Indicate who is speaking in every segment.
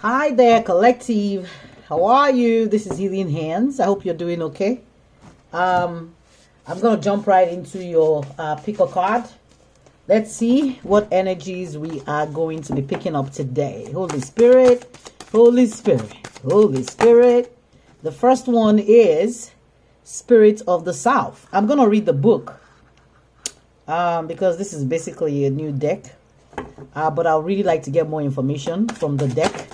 Speaker 1: Hi there, collective. How are you? This is Healing Hands. I hope you're doing okay. Um, I'm gonna jump right into your pick a card. Let's see what energies we are going to be picking up today. Holy Spirit, Holy Spirit, Holy Spirit. The first one is Spirit of the South. I'm gonna read the book because this is basically a new deck. But I'll really like to get more information from the deck.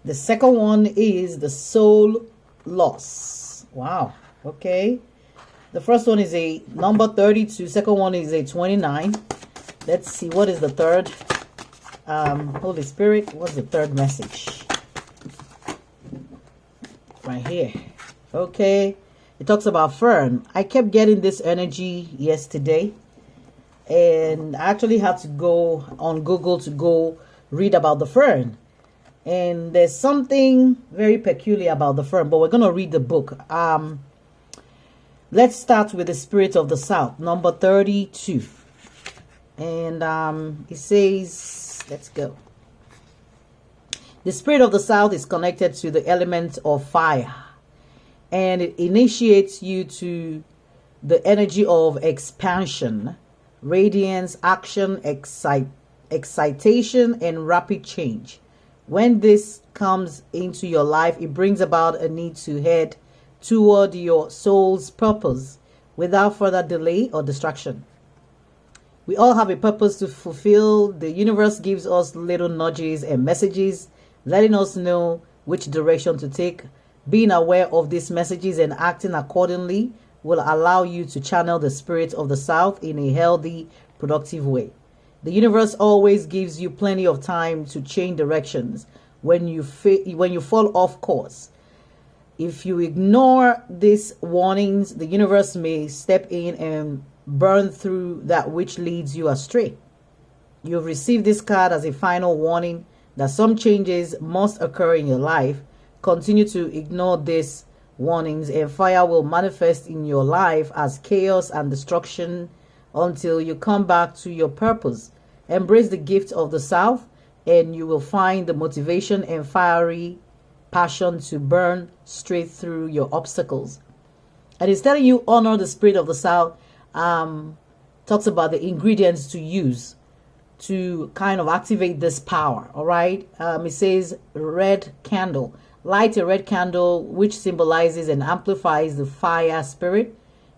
Speaker 1: The second one is the soul loss. Wow. Okay. The first one is a number 32. Second one is a 29. Let's see. What is the third? Holy Spirit, what's the third message? Right here. Okay. It talks about fern. I kept getting this energy yesterday. And I actually had to go on Google to go read about the fern. And there's something very peculiar about the fern, but we're going to read the book. Let's start with the Spirit of the South, number 32. And it says, let's go. The Spirit of the South is connected to the element of fire. And it initiates you to the energy of expansion, radiance, action, excitation, and rapid change. When this comes into your life, it brings about a need to head toward your soul's purpose without further delay or distraction. We all have a purpose to fulfill. The universe gives us little nudges and messages, letting us know which direction to take. Being aware of these messages and acting accordingly will allow you to channel the Spirit of the South in a healthy, productive way. The universe always gives you plenty of time to change directions when you fall off course. If you ignore these warnings, the universe may step in and burn through that which leads you astray. You've received this card as a final warning that some changes must occur in your life. Continue to ignore these warnings and fire will manifest in your life as chaos and destruction until you come back to your purpose. Embrace the gift of the South and you will find the motivation and fiery passion to burn straight through your obstacles. And it's telling you honor the Spirit of the South. Talks about the ingredients to use to kind of activate this power. All right. It says red candle. Light a red candle which symbolizes and amplifies the fire spirit.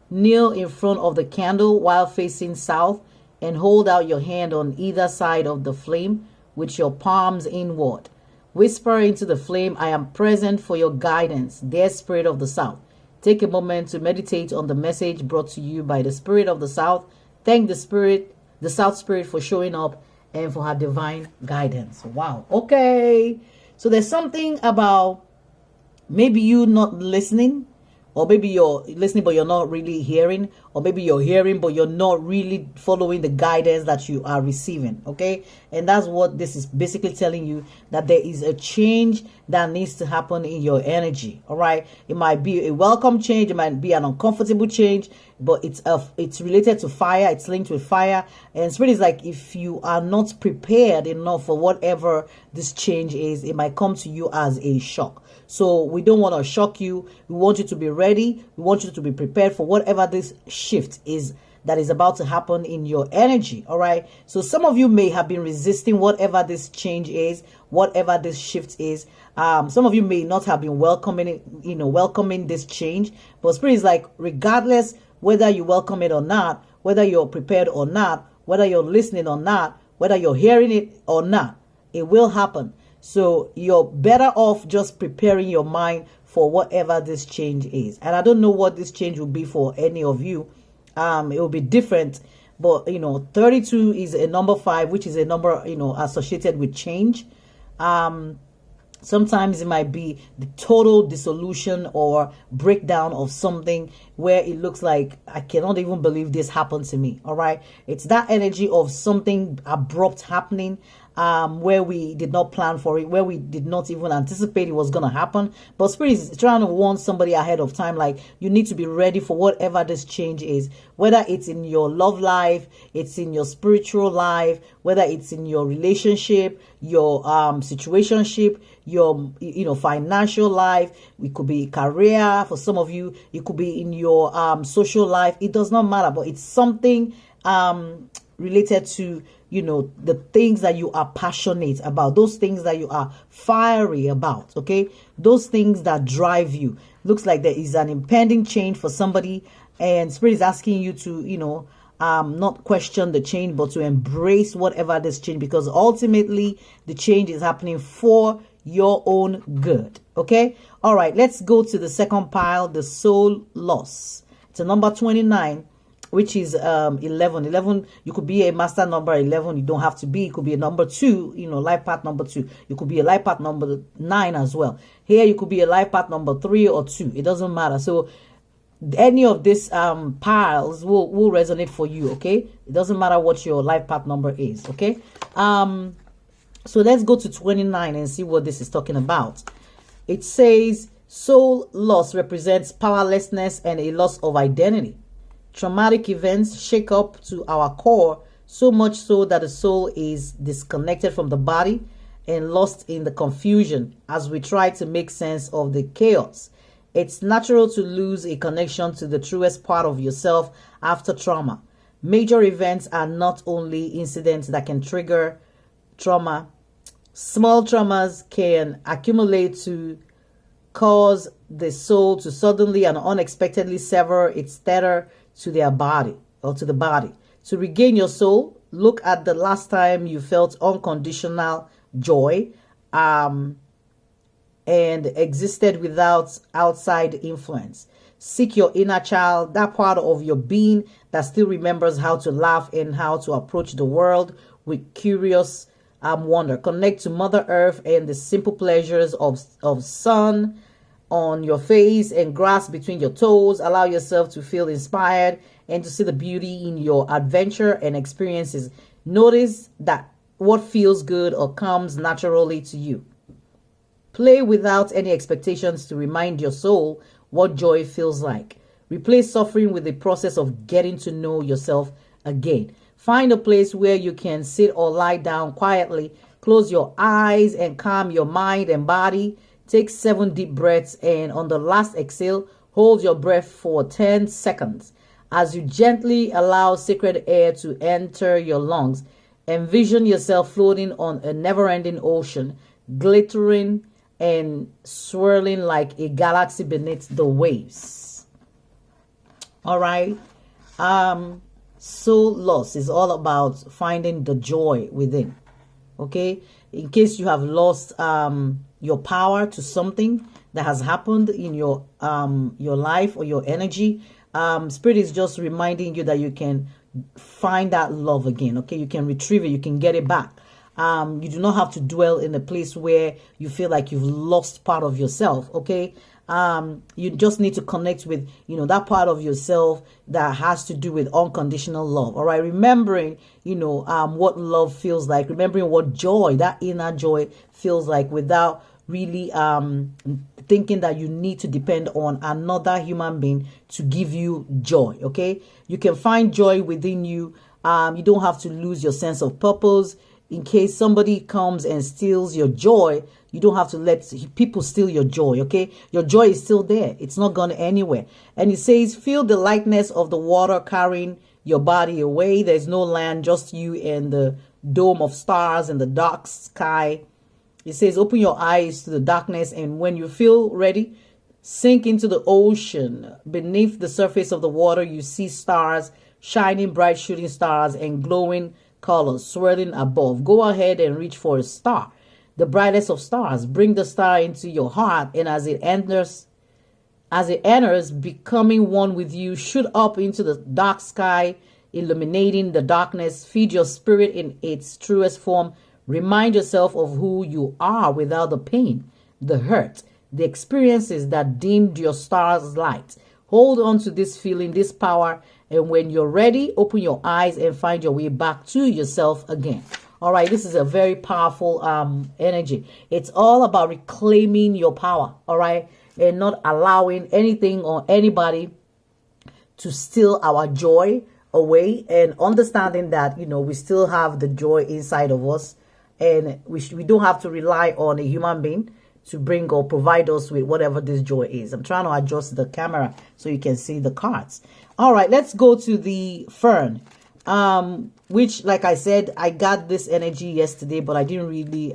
Speaker 1: Kneel in front of the candle while facing south and hold out your hand on either side of the flame with your palms inward. Whisper into the flame, I am present for your guidance, dear Spirit of the South. Take a moment to meditate on the message brought to you by the Spirit of the South. Thank the South Spirit for showing up and for her divine guidance. Wow. Okay. So there's something about maybe you not listening, or maybe you're listening but you're not really hearing, or maybe you're hearing but you're not really following the guidance that you are receiving. Okay. And that's what this is basically telling you, that there is a change that needs to happen in your energy. All right. It might be a welcome change, it might be an uncomfortable change, but it's related to fire. It's linked with fire. And Spirit is like, if you are not prepared enough for whatever this change is, it might come to you as a shock. So we don't want to shock you. We want you to be ready. We want you to be prepared for whatever this shift is that is about to happen in your energy. All right. So some of you may have been resisting whatever this change is, whatever this shift is. Some of you may not have been welcoming it, welcoming this change. But Spirit is like, regardless whether you welcome it or not, whether you're prepared or not, whether you're listening or not, whether you're hearing it or not, it will happen. So you're better off just preparing your mind for whatever this change is. And I don't know what this change will be for any of you. It will be different. But, 32 is a number 5, which is a number, associated with change. Sometimes it might be the total dissolution or breakdown of something where it looks like, I cannot even believe this happened to me. All right. It's that energy of something abrupt happening. where we did not plan for it, where we did not even anticipate it was going to happen. But Spirit is trying to warn somebody ahead of time, like you need to be ready for whatever this change is, whether it's in your love life, it's in your spiritual life, whether it's in your relationship, your situationship, your financial life. It could be career for some of you. It could be in your social life. It does not matter, but it's something related to the things that you are passionate about, those things that you are fiery about, okay, those things that drive you. Looks like there is an impending change for somebody, and Spirit is asking you to not question the change, but to embrace whatever this change, because ultimately the change is happening for your own good. Okay, all right, let's go to the second pile, the soul loss. It's a number 29, which is 11. You could be a master number 11. You don't have to be. It could be a number 2, life path number 2. You could be a life path number 9 as well. Here you could be a life path number 3 or 2. It doesn't matter. So any of these piles will resonate for you. Okay, it doesn't matter what your life path number is. Okay, so let's go to 29 and see what this is talking about. It says soul loss represents powerlessness and a loss of identity. Traumatic events shake up to our core, so much so that the soul is disconnected from the body and lost in the confusion as we try to make sense of the chaos. It's natural to lose a connection to the truest part of yourself after trauma. Major events are not only incidents that can trigger trauma. Small traumas can accumulate to cause the soul to suddenly and unexpectedly sever its tether to their body or to the body. To regain your soul, look at the last time you felt unconditional joy and existed without outside influence. Seek your inner child, that part of your being that still remembers how to laugh and how to approach the world with curious wonder. Connect to Mother Earth and the simple pleasures of sun on your face and grass between your toes. Allow yourself to feel inspired and to see the beauty in your adventure and experiences. Notice that what feels good or comes naturally to you. Play without any expectations to remind your soul what joy feels like. Replace suffering with the process of getting to know yourself again. Find a place where you can sit or lie down quietly. Close your eyes and calm your mind and body. Take 7 deep breaths, and on the last exhale, hold your breath for 10 seconds. As you gently allow sacred air to enter your lungs, envision yourself floating on a never-ending ocean, glittering and swirling like a galaxy beneath the waves. All right. Soul loss is all about finding the joy within. Okay. In case you have lost your power to something that has happened in your life or your energy, Spirit is just reminding you that you can find that love again. Okay, you can retrieve it, you can get it back. You do not have to dwell in a place where you feel like you've lost part of yourself. Okay, you just need to connect with that part of yourself that has to do with unconditional love. All right, remembering what love feels like, remembering what joy, that inner joy feels like, without really thinking that you need to depend on another human being to give you joy. Okay, you can find joy within you. You don't have to lose your sense of purpose. In case somebody comes and steals your joy, you don't have to let people steal your joy. Okay, your joy is still there. It's not gone anywhere. And it says, feel the lightness of the water carrying your body away. There's no land, just you and the dome of stars and the dark sky. It says, open your eyes to the darkness, and when you feel ready, sink into the ocean. Beneath the surface of the water, you see stars, shining bright shooting stars and glowing colors swirling above. Go ahead and reach for a star, the brightest of stars. Bring the star into your heart, and as it enters, becoming one with you, shoot up into the dark sky, illuminating the darkness. Feed your spirit in its truest form. Remind yourself of who you are without the pain, the hurt, the experiences that dimmed your star's light. Hold on to this feeling, this power, and when you're ready, open your eyes and find your way back to yourself again. All right, this is a very powerful energy. It's all about reclaiming your power, all right, and not allowing anything or anybody to steal our joy away, and understanding that, you know, we still have the joy inside of us, and we don't have to rely on a human being to bring or provide us with whatever this joy is. I'm trying to adjust the camera so you can see the cards. All right, let's go to the fern, which, like I said, I got this energy yesterday, but I didn't really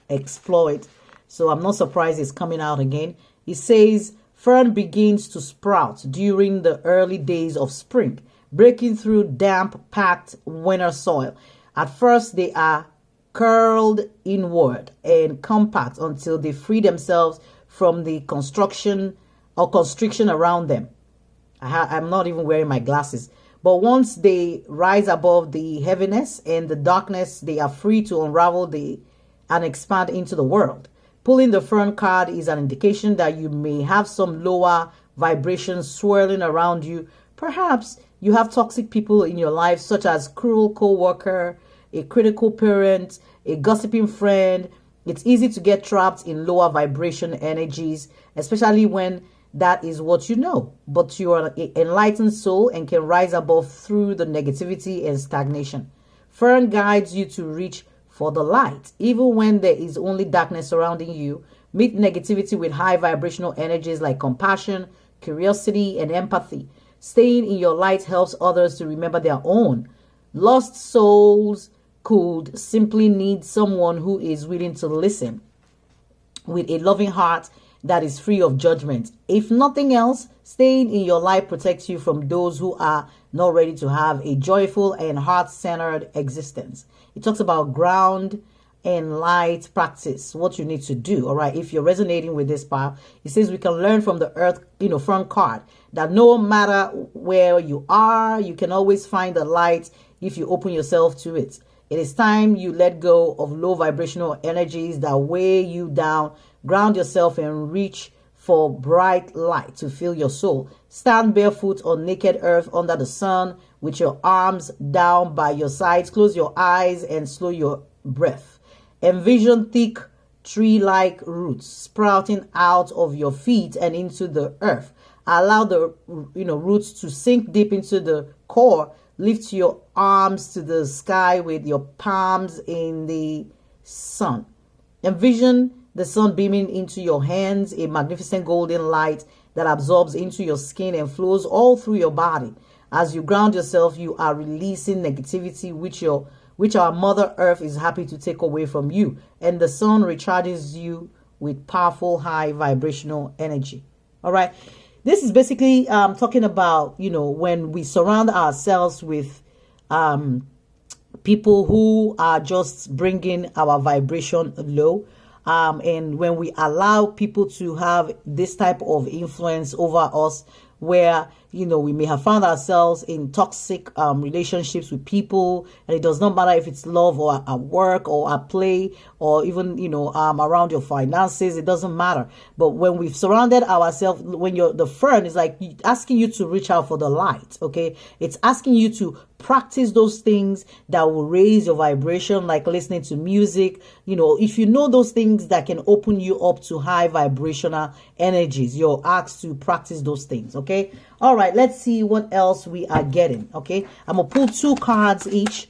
Speaker 1: explore it, so I'm not surprised it's coming out again. It says fern begins to sprout during the early days of spring, breaking through damp, packed winter soil. At first, they are curled inward and compact until they free themselves from the construction or constriction around them. I'm not even wearing my glasses. But once they rise above the heaviness and the darkness, they are free to unravel and expand into the world. Pulling the fern card is an indication that you may have some lower vibrations swirling around you. Perhaps you have toxic people in your life, such as cruel co-worker, a critical parent, a gossiping friend. It's easy to get trapped in lower vibration energies, especially when that is what you know. But you are an enlightened soul and can rise above through the negativity and stagnation. Fern guides you to reach for the light, even when there is only darkness surrounding you. Meet negativity with high vibrational energies like compassion, curiosity, and empathy. Staying in your light helps others to remember their own. Lost souls could simply need someone who is willing to listen with a loving heart that is free of judgment. If nothing else, staying in your light protects you from those who are not ready to have a joyful and heart-centered existence. It talks about ground and light practice, what you need to do. All right, if you're resonating with this part, it says we can learn from the earth, front card, that no matter where you are, you can always find the light if you open yourself to it. It is time you let go of low vibrational energies that weigh you down. Ground yourself and reach for bright light to fill your soul. Stand barefoot on naked earth under the sun with your arms down by your sides. Close your eyes and slow your breath. Envision thick tree-like roots sprouting out of your feet and into the earth. Allow the roots to sink deep into the core. Lift your arms to the sky with your palms in the sun. Envision the sun beaming into your hands, a magnificent golden light that absorbs into your skin and flows all through your body. As you ground yourself, you are releasing negativity which our Mother Earth is happy to take away from you. And the sun recharges you with powerful high vibrational energy. All right. This is basically talking about, when we surround ourselves with people who are just bringing our vibration low. And when we allow people to have this type of influence over us, where, we may have found ourselves in toxic relationships with people, and it does not matter if it's love or at work or at play or even, around your finances, it doesn't matter. But when we've surrounded ourselves, when the fern is like asking you to reach out for the light, okay? It's asking you to practice those things that will raise your vibration, like listening to music. If you know those things that can open you up to high vibrational energies, you're asked to practice those things, okay? All right, let's see what else we are getting, okay? I'm going to pull 2 cards each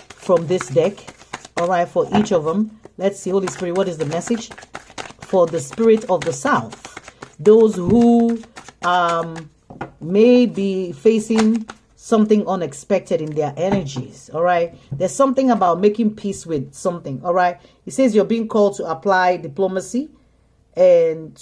Speaker 1: from this deck, all right, for each of them. Let's see, Holy Spirit, what is the message for the spirit of the South? Those who may be facing something unexpected in their energies, all right? There's something about making peace with something, all right? It says you're being called to apply diplomacy and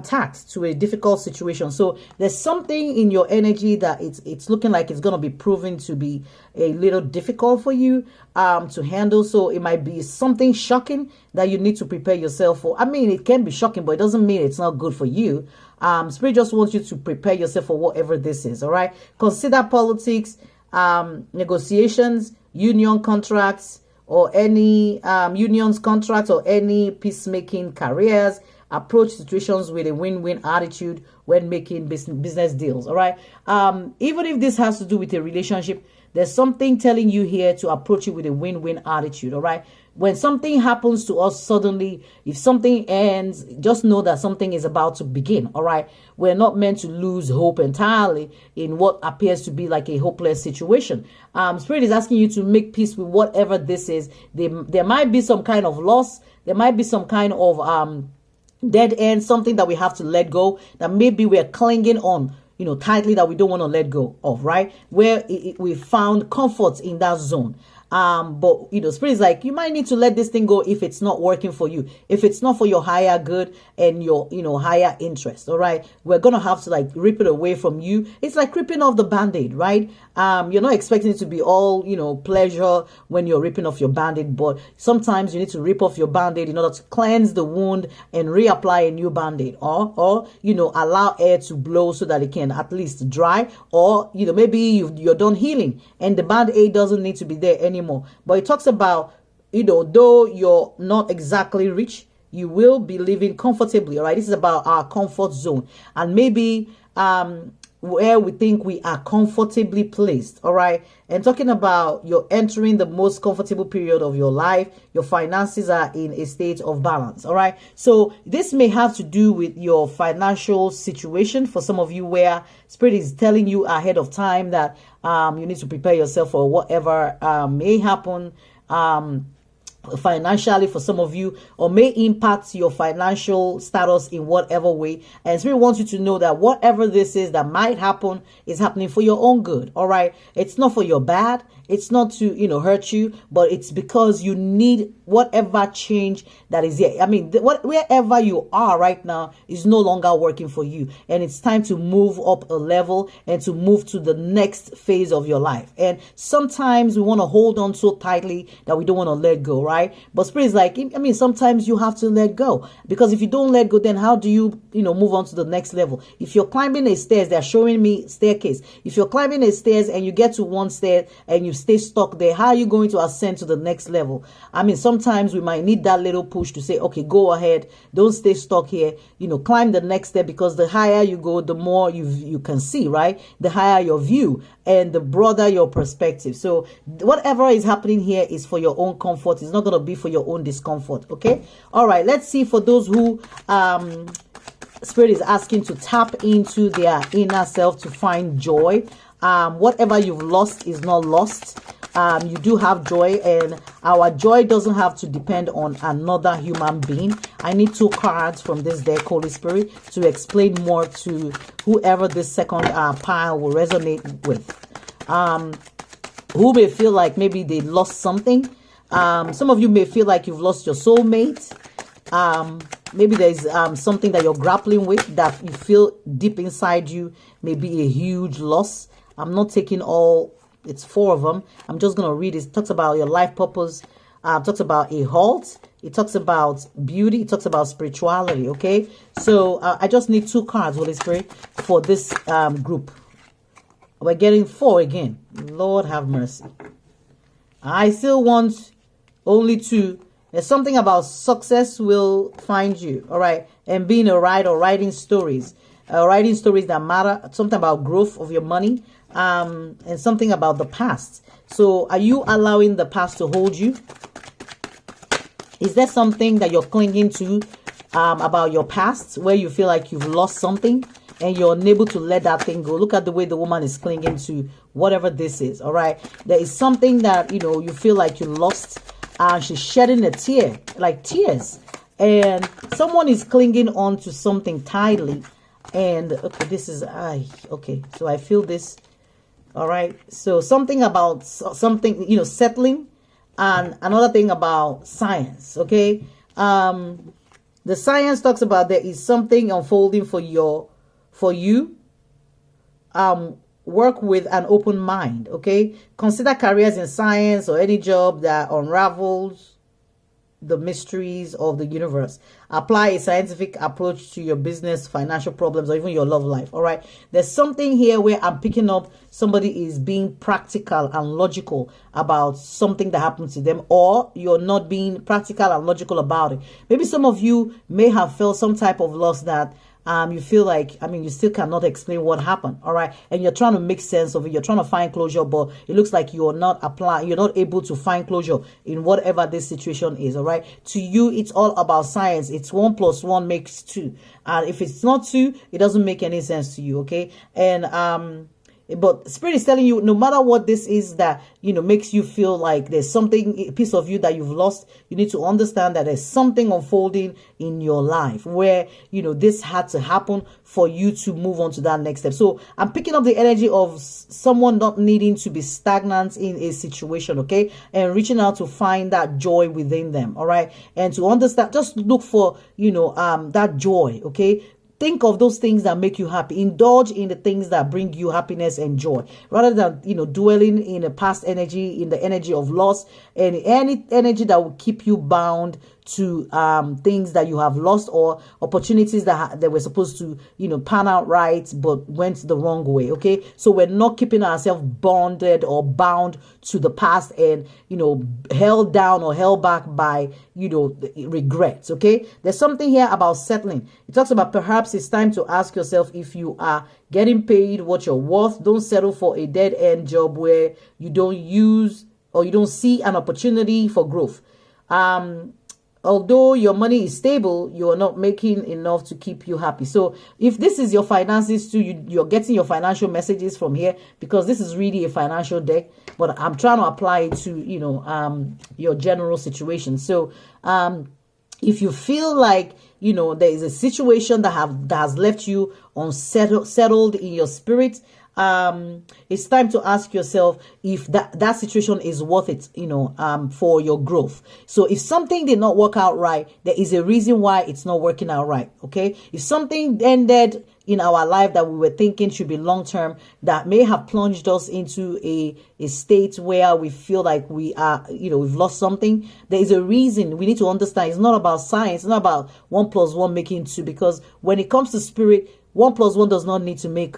Speaker 1: tact to a difficult situation. So there's something in your energy that it's looking like it's going to be proven to be a little difficult for you to handle. So it might be something shocking that you need to prepare yourself for. I mean, it can be shocking, but it doesn't mean it's not good for you. Spirit just wants you to prepare yourself for whatever this is, all right? Consider politics, negotiations, union contracts, or any unions contracts, or any peacemaking careers. Approach situations with a win-win attitude when making business deals, all right? Even if this has to do with a relationship, There's something telling you here to approach it with a win-win attitude. All right. When something happens to us suddenly, if something ends, just know that something is about to begin. All right. We're not meant to lose hope entirely in what appears to be like a hopeless situation. Spirit is asking you to make peace with whatever this is. There might be some kind of loss. There might be some kind of dead end, something that we have to let go, that maybe we're clinging on, tightly, that we don't want to let go of, right? Where we found comfort in that zone. But Spirit is like, you might need to let this thing go if it's not working for you, if it's not for your higher good and your higher interest. All right, we're gonna have to like rip it away from you. It's like ripping off the band-aid, right? You're not expecting it to be all pleasure when you're ripping off your band-aid, but sometimes you need to rip off your band-aid in order to cleanse the wound and reapply a new band-aid, or allow air to blow so that it can at least dry, or maybe you're done healing and the band-aid doesn't need to be there anymore. But it talks about, though you're not exactly rich, you will be living comfortably. All right, this is about our comfort zone, and maybe where we think we are comfortably placed. All right, and talking about you're entering the most comfortable period of your life. Your finances are in a state of balance. All right, so this may have to do with your financial situation for some of you, where Spirit is telling you ahead of time that you need to prepare yourself for whatever may happen financially for some of you, or may impact your financial status in whatever way. And Spirit wants you to know that whatever this is that might happen is happening for your own good. All right, it's not for your bad. It's not to hurt you, but it's because you need whatever change that is here. I mean, wherever you are right now is no longer working for you, and it's time to move up a level and to move to the next phase of your life. And sometimes we want to hold on so tightly that we don't want to let go, right? But Spirit is like, sometimes you have to let go, because if you don't let go, then how do you move on to the next level? If you're climbing a stairs, they're showing me staircase. If you're climbing a stairs and you get to one stair and you stay stuck there, how are you going to ascend to the next level? Sometimes we might need that little push to say, okay, go ahead, don't stay stuck here, climb the next step, because the higher you go, the more you can see, right? The higher your view and the broader your perspective. So whatever is happening here is for your own comfort. It's not going to be for your own discomfort. Okay, all right, let's see for those who Spirit is asking to tap into their inner self to find joy. Whatever you've lost is not lost. You do have joy, and our joy doesn't have to depend on another human being. I need 2 cards from this deck, Holy Spirit, to explain more to whoever this second pile will resonate with. Who may feel like maybe they lost something. Some of you may feel like you've lost your soulmate. Maybe there's something that you're grappling with that you feel deep inside you may be a huge loss. I'm not taking all, it's 4 of them. I'm just going to read it. It talks about your life purpose. It talks about a halt. It talks about beauty. It talks about spirituality. Okay. So I just need 2 cards, Holy Spirit, for this group. We're getting 4 again. Lord have mercy. I still want only 2. There's something about success will find you. All right. And being a writer, writing stories that matter. Something about growth of your money. And something about the past. So are you allowing the past to hold you? Is there something that you're clinging to about your past, where you feel like you've lost something and you're unable to let that thing go? Look at the way the woman is clinging to whatever this is. All right, there is something that you feel like you lost, and she's shedding a tear, like tears, and someone is clinging on to something tightly. And okay, this is okay, so I feel this. All right, so something about something, settling, and another thing about science. Okay, the science talks about there is something unfolding for you. Work with an open mind. Okay, consider careers in science or any job that unravels the mysteries of the universe. Apply a scientific approach to your business, financial problems, or even your love life. All right, there's something here where I'm picking up somebody is being practical and logical about something that happened to them, or you're not being practical and logical about it. Maybe some of you may have felt some type of loss that you feel like, you still cannot explain what happened. All right. And you're trying to make sense of it. You're trying to find closure, but it looks like you're not able to find closure in whatever this situation is. All right. To you, it's all about science. It's 1 + 1 makes 2. And if it's not 2, it doesn't make any sense to you. Okay. And, but Spirit is telling you, no matter what this is that, makes you feel like there's something, a piece of you that you've lost, you need to understand that there's something unfolding in your life where, this had to happen for you to move on to that next step. So I'm picking up the energy of someone not needing to be stagnant in a situation, okay? And reaching out to find that joy within them, all right? And to understand, just look for, that joy, okay? Think of those things that make you happy. Indulge in the things that bring you happiness and joy, rather than, dwelling in a past energy, in the energy of loss, and any energy that will keep you bound to things that you have lost, or opportunities that were supposed to, pan out right, but went the wrong way. Okay. So we're not keeping ourselves bonded or bound to the past and, held down or held back by, regrets. Okay. There's something here about settling. It talks about perhaps it's time to ask yourself if you are getting paid what you're worth. Don't settle for a dead end job where you don't use or you don't see an opportunity for growth. Although your money is stable, you are not making enough to keep you happy. So if this is your finances too, you're getting your financial messages from here, because this is really a financial deck, but I'm trying to apply it to, your general situation. So, if you feel like, there is a situation that has left you settled in your spirit, it's time to ask yourself if that situation is worth it, for your growth. So if something did not work out right, there is a reason why it's not working out right. Okay. If something ended in our life that we were thinking should be long-term, that may have plunged us into a state where we feel like we are, we've lost something, there is a reason. We need to understand it's not about science. It's not about 1 + 1 making 2, because when it comes to spirit, 1 + 1 does not need to make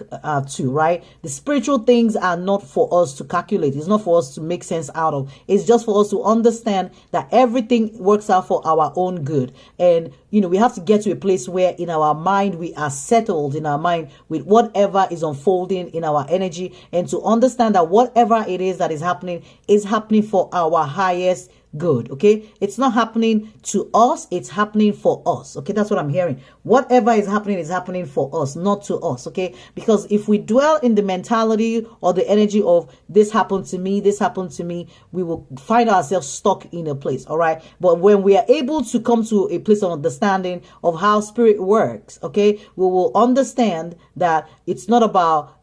Speaker 1: 2, right? The spiritual things are not for us to calculate. It's not for us to make sense out of. It's just for us to understand that everything works out for our own good. And, we have to get to a place where in our mind, we are settled in our mind with whatever is unfolding in our energy, and to understand that whatever it is that is happening for our highest good. Okay. It's not happening to us. It's happening for us. Okay. That's what I'm hearing. Whatever is happening for us, not to us. Okay. Because if we dwell in the mentality or the energy of this happened to me, we will find ourselves stuck in a place. All right. But when we are able to come to a place of understanding of how spirit works, okay, we will understand that it's not about,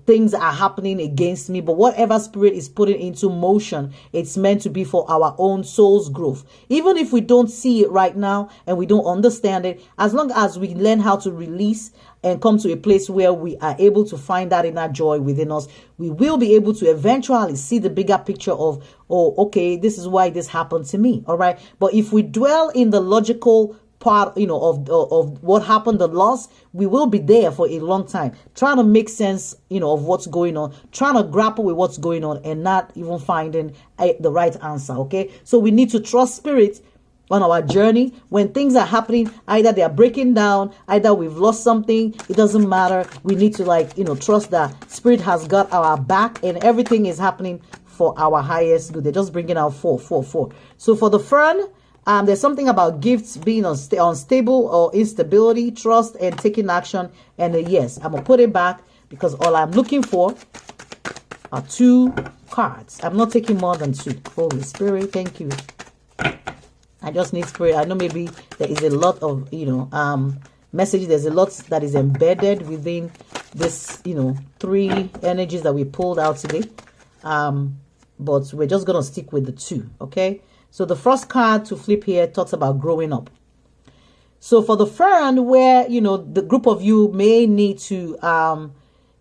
Speaker 1: things are happening against me, but whatever spirit is putting into motion, it's meant to be for our own soul's growth. Even if we don't see it right now and we don't understand it, as long as we learn how to release and come to a place where we are able to find that inner joy within us, we will be able to eventually see the bigger picture of, oh, okay, this is why this happened to me. All right. But if we dwell in the logical part, of what happened, the loss, we will be there for a long time, trying to make sense, of what's going on, trying to grapple with what's going on, and not even finding the right answer. Okay. So we need to trust spirit on our journey. When things are happening, either they are breaking down, either we've lost something, it doesn't matter. We need to trust that spirit has got our back, and everything is happening for our highest good. They're just bringing out 4, 4, 4. So for the Fern, there's something about gifts being unstable or instability, trust and taking action. And yes, I'm going to put it back, because all I'm looking for are 2 cards. I'm not taking more than 2. Holy Spirit, thank you. I just need spirit. I know maybe there is a lot of, message. There's a lot that is embedded within this, 3 energies that we pulled out today. But we're just going to stick with the 2. Okay. So the first card to flip here talks about growing up. So for the Fern, where, the group of you may need to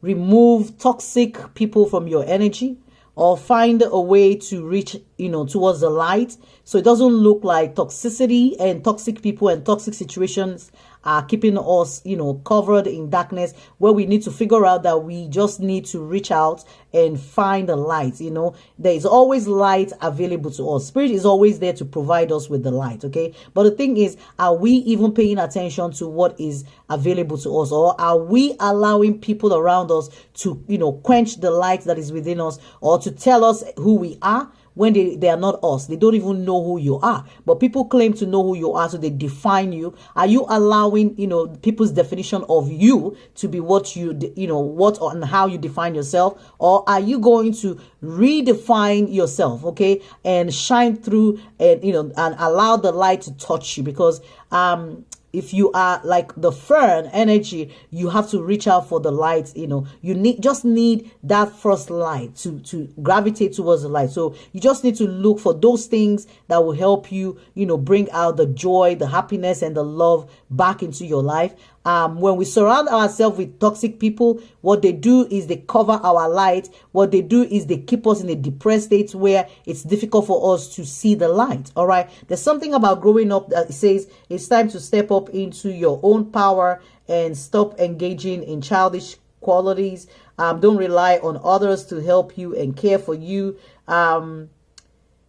Speaker 1: remove toxic people from your energy, or find a way to reach, towards the light. So it doesn't look like toxicity and toxic people and toxic situations are keeping us, covered in darkness, where we need to figure out that we just need to reach out and find the light. There is always light available to us. Spirit is always there to provide us with the light. Okay, but the thing is, are we even paying attention to what is available to us, or are we allowing people around us to quench the light that is within us, or to tell us who we are when they are not us? They don't even know who you are, but people claim to know who you are, so they define you. Are you allowing people's definition of you to be what what and how you define yourself, or are you going to redefine yourself, okay, and shine through and and allow the light to touch you? Because if you are like the fern energy, you have to reach out for the light. You need that first light to gravitate towards the light. So you just need to look for those things that will help you, bring out the joy, the happiness, and the love back into your life. When we surround ourselves with toxic people, what they do is they cover our light. What they do is they keep us in a depressed state where it's difficult for us to see the light. All right. There's something about growing up that says it's time to step up into your own power and stop engaging in childish qualities. Don't rely on others to help you and care for you.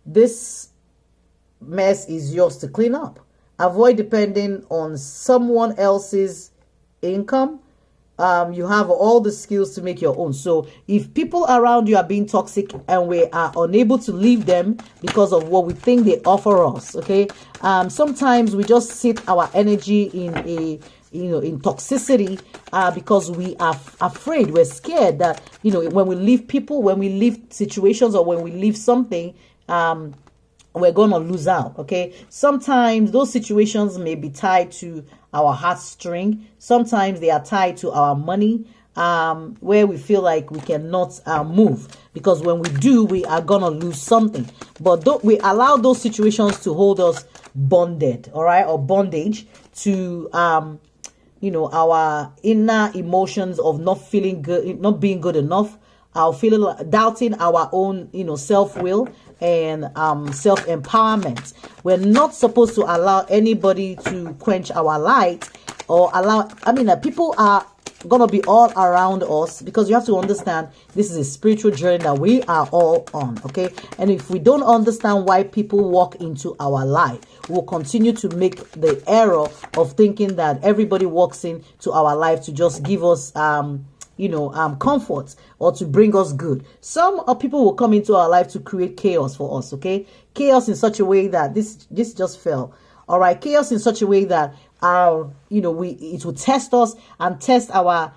Speaker 1: This mess is yours to clean up. Avoid depending on someone else's income. You have all the skills to make your own. So if people around you are being toxic and we are unable to leave them because of what we think they offer us, okay, sometimes we just sit our energy in in toxicity because we are afraid. We're scared that when we leave people, when we leave situations, or when we leave something, we're going to lose out. Okay. Sometimes those situations may be tied to our heartstring. Sometimes they are tied to our money, where we feel like we cannot move, because when we do, we are going to lose something. But we allow those situations to hold us bonded, all right, or bondage to, our inner emotions of not feeling good, not being good enough, our feeling, doubting our own, self-will and self-empowerment. We're not supposed to allow anybody to quench our light, or people are gonna be all around us, because you have to understand this is a spiritual journey that we are all on. Okay, and if we don't understand why people walk into our life, we'll continue to make the error of thinking that everybody walks into our life to just give us comfort or to bring us good. Some people will come into our life to create chaos for us. Okay, chaos in such a way that this just fell. All right, chaos in such a way that it will test us and test our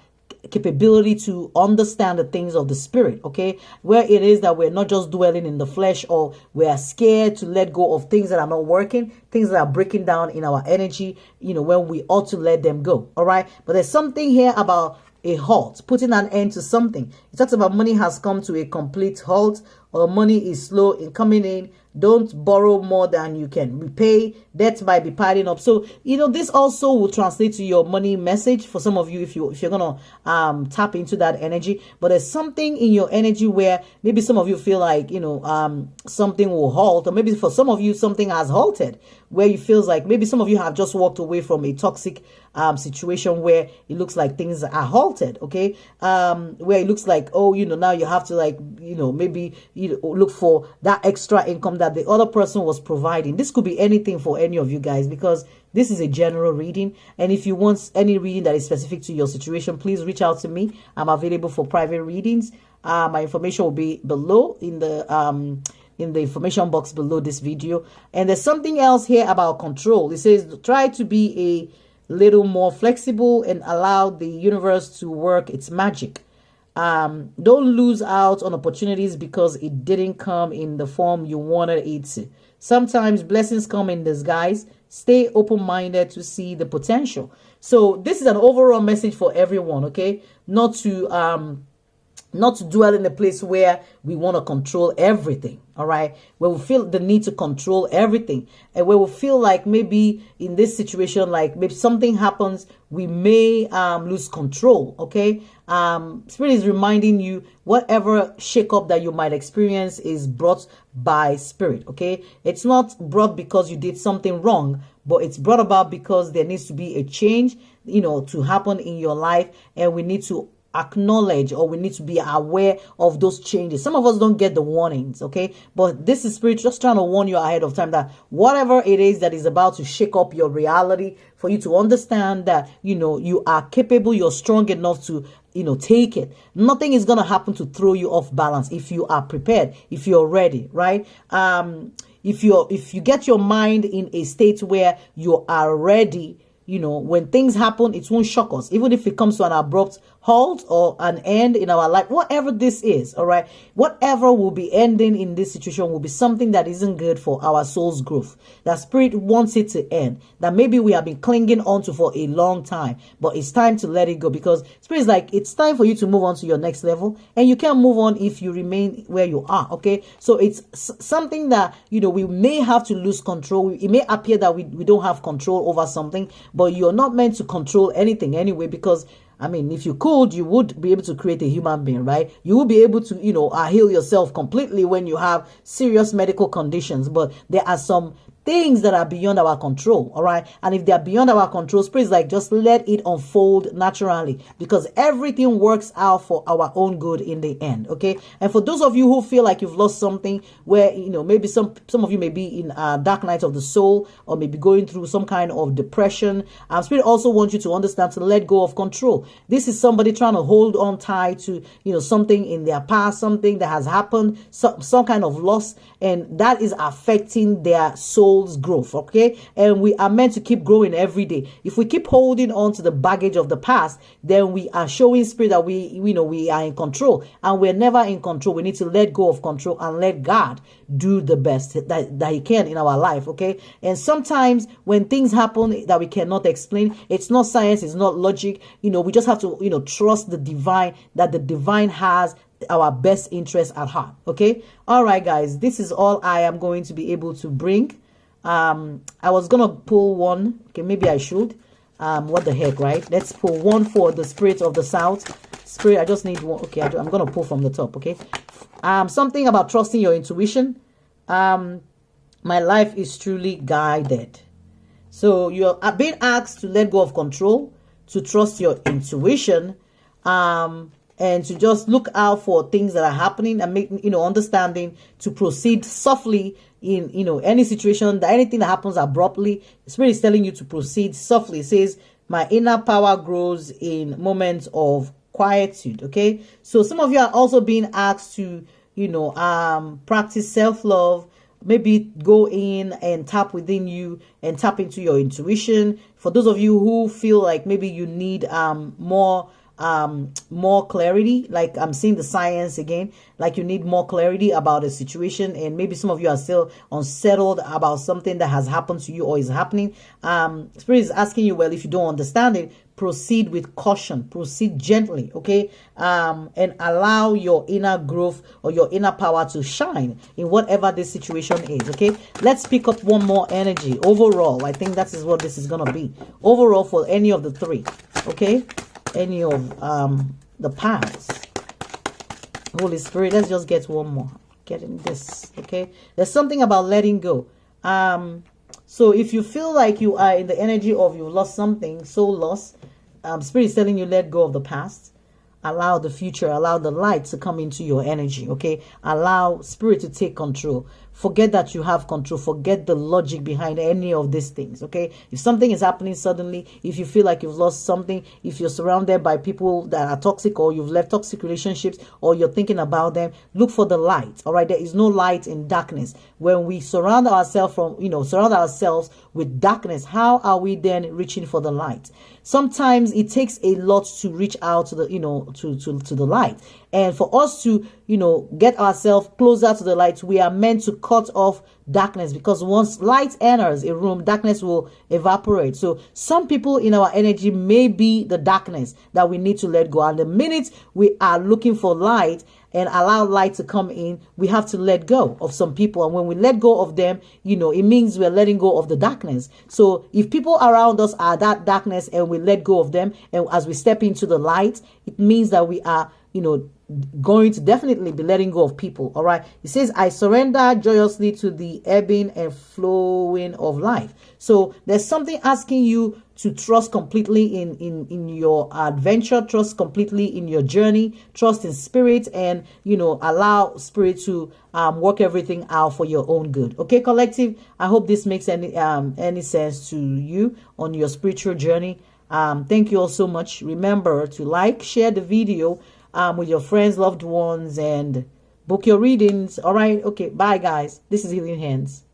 Speaker 1: capability to understand the things of the spirit. Okay, where it is that we're not just dwelling in the flesh, or we're scared to let go of things that are not working, things that are breaking down in our energy, when we ought to let them go. All right, but there's something here about a halt, putting an end to something. It talks about money has come to a complete halt, or money is slow in coming in. Don't borrow more than you can repay. Debt might be piling up. So, this also will translate to your money message for some of you if you're going to tap into that energy. But there's something in your energy where maybe some of you feel like, something will halt, or maybe for some of you, something has halted, where you feels like maybe some of you have just walked away from a toxic situation where it looks like things are halted. Okay. Where it looks like, now you have to maybe look for that extra income that the other person was providing. This could be anything for any of you guys, because this is a general reading. And if you want any reading that is specific to your situation, please reach out to me. I'm available for private readings. My information will be below in the information box below this video. And there's something else here about control. It says try to be a little more flexible and allow the universe to work its magic. Don't lose out on opportunities because it didn't come in the form you wanted it to. Sometimes blessings come in disguise. Stay open-minded to see the potential. So this is an overall message for everyone, okay? Not to dwell in a place where we want to control everything, all right? Where we feel the need to control everything, and where we feel like maybe in this situation, like maybe something happens, we may lose control, okay? Spirit is reminding you whatever shakeup that you might experience is brought by Spirit, okay? It's not brought because you did something wrong, but it's brought about because there needs to be a change, to happen in your life, and we need to acknowledge, or we need to be aware of those changes. Some of us don't get the warnings, okay? But this is Spirit just trying to warn you ahead of time that whatever it is that is about to shake up your reality, for you to understand that, you are capable, you're strong enough to, take it. Nothing is going to happen to throw you off balance if you are prepared, if you're ready, right? If you get your mind in a state where you are ready, when things happen, it won't shock us, even if it comes to an abrupt halt or an end in our life, whatever this is, all right? Whatever will be ending in this situation will be something that isn't good for our soul's growth. That Spirit wants it to end, that maybe we have been clinging on to for a long time, but it's time to let it go, because Spirit is like, it's time for you to move on to your next level, and you can't move on if you remain where you are, okay? So it's something that, we may have to lose control. It may appear that we don't have control over something, but you're not meant to control anything anyway, because if you could, you would be able to create a human being, right? You will be able to, heal yourself completely when you have serious medical conditions. But there are some things that are beyond our control, all right? And if they're beyond our control, Spirit is like, just let it unfold naturally, because everything works out for our own good in the end, okay? And for those of you who feel like you've lost something, where, maybe some of you may be in a dark night of the soul, or maybe going through some kind of depression, Spirit also wants you to understand to let go of control. This is somebody trying to hold on tight to, something in their past, something that has happened, some kind of loss, and that is affecting their soul's growth, okay? And we are meant to keep growing every day. If we keep holding on to the baggage of the past, then we are showing Spirit that we are in control, and we're never in control. We need to let go of control and let God do the best that He can in our life, okay? And sometimes when things happen that we cannot explain, it's not science, it's not logic, we just have to trust the divine, that the divine has our best interest at heart, okay? All right, guys, this is all I am going to be able to bring. I was gonna pull one, okay, maybe I should. What the heck, right? Let's pull one for the Spirit of the South. Spirit, I just need one. Okay, I'm gonna pull from the top, okay? Something about trusting your intuition. My life is truly guided. So you're being asked to let go of control, to trust your intuition, and to just look out for things that are happening, and make, understanding to proceed softly in, any situation, that anything that happens abruptly, the Spirit is telling you to proceed softly. It says, my inner power grows in moments of quietude, okay? So some of you are also being asked to, practice self-love, maybe go in and tap within you and tap into your intuition. For those of you who feel like maybe you need more clarity, like I'm seeing the science again, like you need more clarity about a situation, and maybe some of you are still unsettled about something that has happened to you or is happening. Spirit is asking you, well, if you don't understand it, proceed with caution, proceed gently, okay? And allow your inner growth or your inner power to shine in whatever this situation is, okay? Let's pick up one more energy. Overall, I think that is what this is gonna be. Overall, for any of the three, okay? Any of the paths. Holy Spirit, let's just get one more. Getting this, okay? There's something about letting go. So if you feel like you are in the energy of you've lost something, soul loss, Spirit is telling you let go of the past. Allow the future, allow the light to come into your energy, okay? Allow Spirit to take control. Forget that you have control. Forget the logic behind any of these things, okay? If something is happening suddenly, if you feel like you've lost something, if you're surrounded by people that are toxic, or you've left toxic relationships, or you're thinking about them, look for the light, all right? There is no light in darkness. When we surround ourselves with darkness, how are we then reaching for the light? Sometimes it takes a lot to reach out to the, to the light. And for us to, get ourselves closer to the light, we are meant to cut off darkness, because once light enters a room, darkness will evaporate. So some people in our energy may be the darkness that we need to let go. And the minute we are looking for light and allow light to come in, we have to let go of some people. And when we let go of them, it means we're letting go of the darkness. So if people around us are that darkness and we let go of them, and as we step into the light, it means that we are, going to definitely be letting go of people. All right. It says, I surrender joyously to the ebbing and flowing of life. So there's something asking you to trust completely in your adventure, trust completely in your journey, trust in spirit, and allow spirit to work everything out for your own good. Okay, collective. I hope this makes any sense to you on your spiritual journey. Thank you all so much. Remember to like, share the video with your friends, loved ones, and book your readings. All right. Okay. Bye, guys. This is Healing Hands.